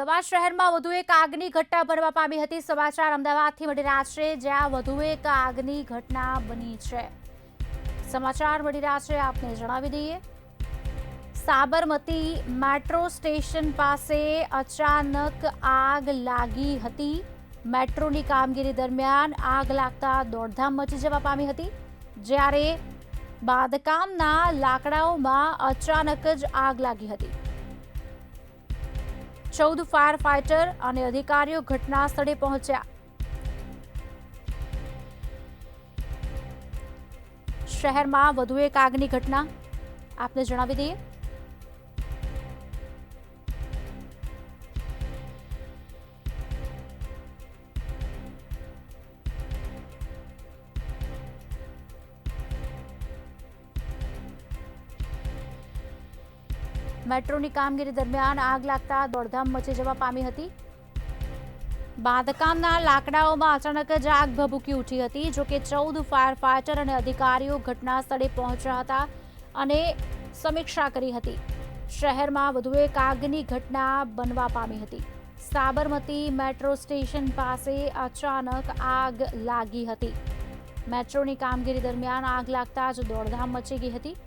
અમદાવાદ શહેરમાં વધુ એક આગની ઘટના બનવા પામી હતી। સમાચાર અમદાવાદથી મળી રહ્યા છે, જ્યાં વધુ એક આગની ઘટના બની છે। સમાચાર મળી રહ્યા છે, આપને જણાવી દઈએ। સાબરમતી મેટ્રો સ્ટેશન પાસે અચાનક આગ લાગી હતી। મેટ્રોની કામગીરી દરમિયાન આગ લાગતા દોડધામ મચી જવા પામી હતી, જ્યારે બાંધકામના લાકડાઓમાં અચાનક જ આગ લાગી હતી। 14 ફાયર ફાઇટર અને અધિકારીઓ ઘટના સ્થળે પહોંચ્યા। શહેરમાં વધુ એક આગની ઘટના આપને જણાવી દઈએ। મેટ્રોની કામગીરી દરમિયાન આગ લાગતા દોડધામ મચી જવા પામી હતી। બાંધકામના લાકડાઓમાં અચાનક જ આગ ભભૂકી ઉઠી હતી। જો કે 14 ફાયર ફાઇટર અને અધિકારીઓ ઘટના સ્થળે પહોંચ્યા હતા અને સમીક્ષા કરી હતી। શહેરમાં વધુ એક આગની ઘટના બનવા પામી હતી। સાબરમતી મેટ્રો સ્ટેશન પાસે અચાનક આગ લાગી હતી। મેટ્રોની કામગીરી દરમિયાન આગ લાગતા જ દોડધામ મચી ગઈ હતી।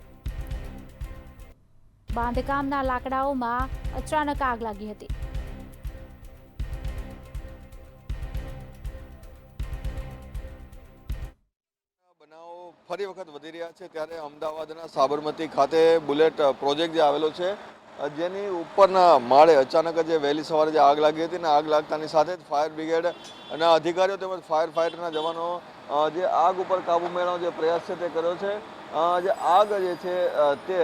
બાંધકામના લાકડાઓમાં અચાનક આગ લાગી હતી। બનાવો ફરી વખત વધી રહ્યા છે, ત્યારે અમદાવાદના સાબરમતી ખાતે બુલેટ પ્રોજેક્ટ જે આવેલો છે, જેની ઉપરના માળે અચાનક જ વહેલી સવારે જે આગ લાગી હતી ને આગ લાગતાની સાથે જ ફાયર બ્રિગેડ અને અધિકારીઓ તેમજ ફાયર ફાઇટરના જવાનો જે આગ ઉપર કાબુ મેળવવાનો જે પ્રયાસ છે તે કર્યો છે। જે આગ જે છે તે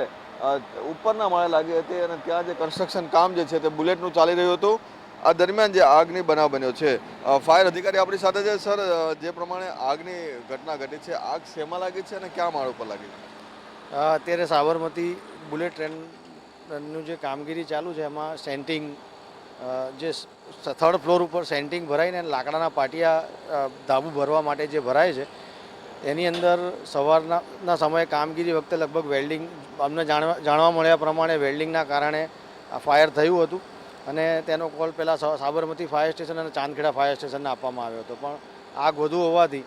ઉપરના માળે લાગી હતી અને ત્યાં જે કન્સ્ટ્રક્શન કામ જે છે તે બુલેટનું ચાલી રહ્યું હતું। આ દરમિયાન જે આગની બનાવ બન્યો છે। ફાયર અધિકારી આપણી સાથે છે। સર, જે પ્રમાણે આગની ઘટના ઘટી છે, આગ શેમાં લાગી છે અને ક્યાં માળ ઉપર લાગી છે? અત્યારે સાબરમતી બુલેટ ટ્રેનનું જે કામગીરી ચાલુ છે, એમાં સેન્ટિંગ જે થર્ડ ફ્લોર ઉપર સેન્ટિંગ ભરાઈને લાકડાના પાટિયા ધાબુ ભરવા માટે જે ભરાય છે, એની અંદર સવારના સમયે કામગીરી વખતે લગભગ વેલ્ડિંગ અમને જાણવા મળ્યા પ્રમાણે વેલ્ડિંગના કારણે આ ફાયર થયું હતું અને તેનો કોલ પહેલાં સાબરમતી ફાયર સ્ટેશન અને ચાંદખેડા ફાયર સ્ટેશનને આપવામાં આવ્યો હતો। પણ આગ વધુ હોવાથી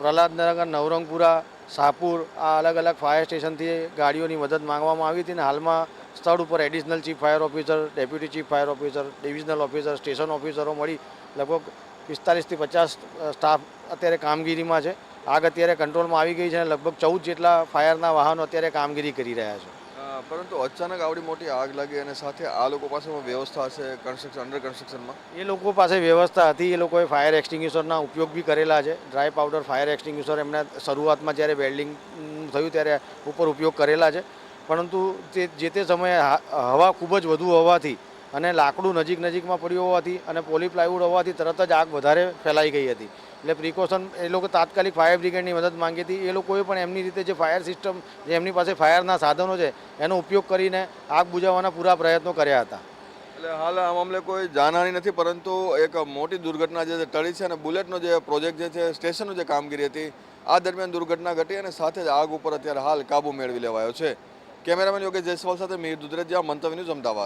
પ્રહલાદનગર, નવરંગપુરા, શાહપુર આ અલગ અલગ ફાયર સ્ટેશનથી ગાડીઓની મદદ માંગવામાં આવી હતી અને હાલમાં સ્થળ ઉપર additional chief fire officer, deputy chief fire officer, divisional officer, station ઓફિસરો મળી લગભગ 45 થી 50 સ્ટાફ અત્યારે કામગીરીમાં છે। આગ અત્યારે કંટ્રોલમાં આવી ગઈ છે અને લગભગ 14 જેટલા ફાયરના વાહનો અત્યારે કામગીરી કરી રહ્યા છે। પરંતુ અચાનક આવડી મોટી આગ લાગી અને સાથે આ લોકો પાસે વ્યવસ્થા હશે અંડર કન્સ્ટ્રક્શનમાં? એ લોકો પાસે વ્યવસ્થા હતી। એ લોકોએ ફાયર એક્સટિંગ્યુશરના ઉપયોગ બી કરેલા છે। ડ્રાય પાવડર ફાયર એક્સટિંગ્યુશર એમણે શરૂઆતમાં જ્યારે વેલ્ડિંગ થયું ત્યારે ઉપર ઉપયોગ કરેલા છે, પરંતુ જે તે સમયે હવા ખૂબ જ વધુ હોવાથી અને લાકડું નજીકમાં પડ્યું હોવાથી અને પોલી પ્લાયવુડ હોવાથી તરત જ આગ વધારે ફેલાઈ ગઈ હતી। એટલે પ્રિકોશન એ લોકો તાત્કાલિક ફાયર બ્રિગેડની મદદ માંગી હતી। એ લોકોએ પણ એમની રીતે જે ફાયર સિસ્ટમ, જે એમની પાસે ફાયરના સાધનો છે, એનો ઉપયોગ કરીને આગ બુઝાવવાના પૂરા પ્રયત્નો કર્યા હતા। એટલે હાલ આ મામલે કોઈ જાનહાની નથી, પરંતુ એક મોટી દુર્ઘટના જે ટળી છે અને બુલેટનો જે પ્રોજેક્ટ જે છે, સ્ટેશનનું જે કામગીરી હતી, આ દરમિયાન દુર્ઘટના ઘટી અને સાથે જ આગ ઉપર અત્યારે હાલ કાબુ મેળવી લેવાયો છે। કેમેરામેન યોગેશ જયસ્વાલ સાથે મીર દુધરેજિયા, મંતવ્ય ન્યૂઝ, અમદાવાદ।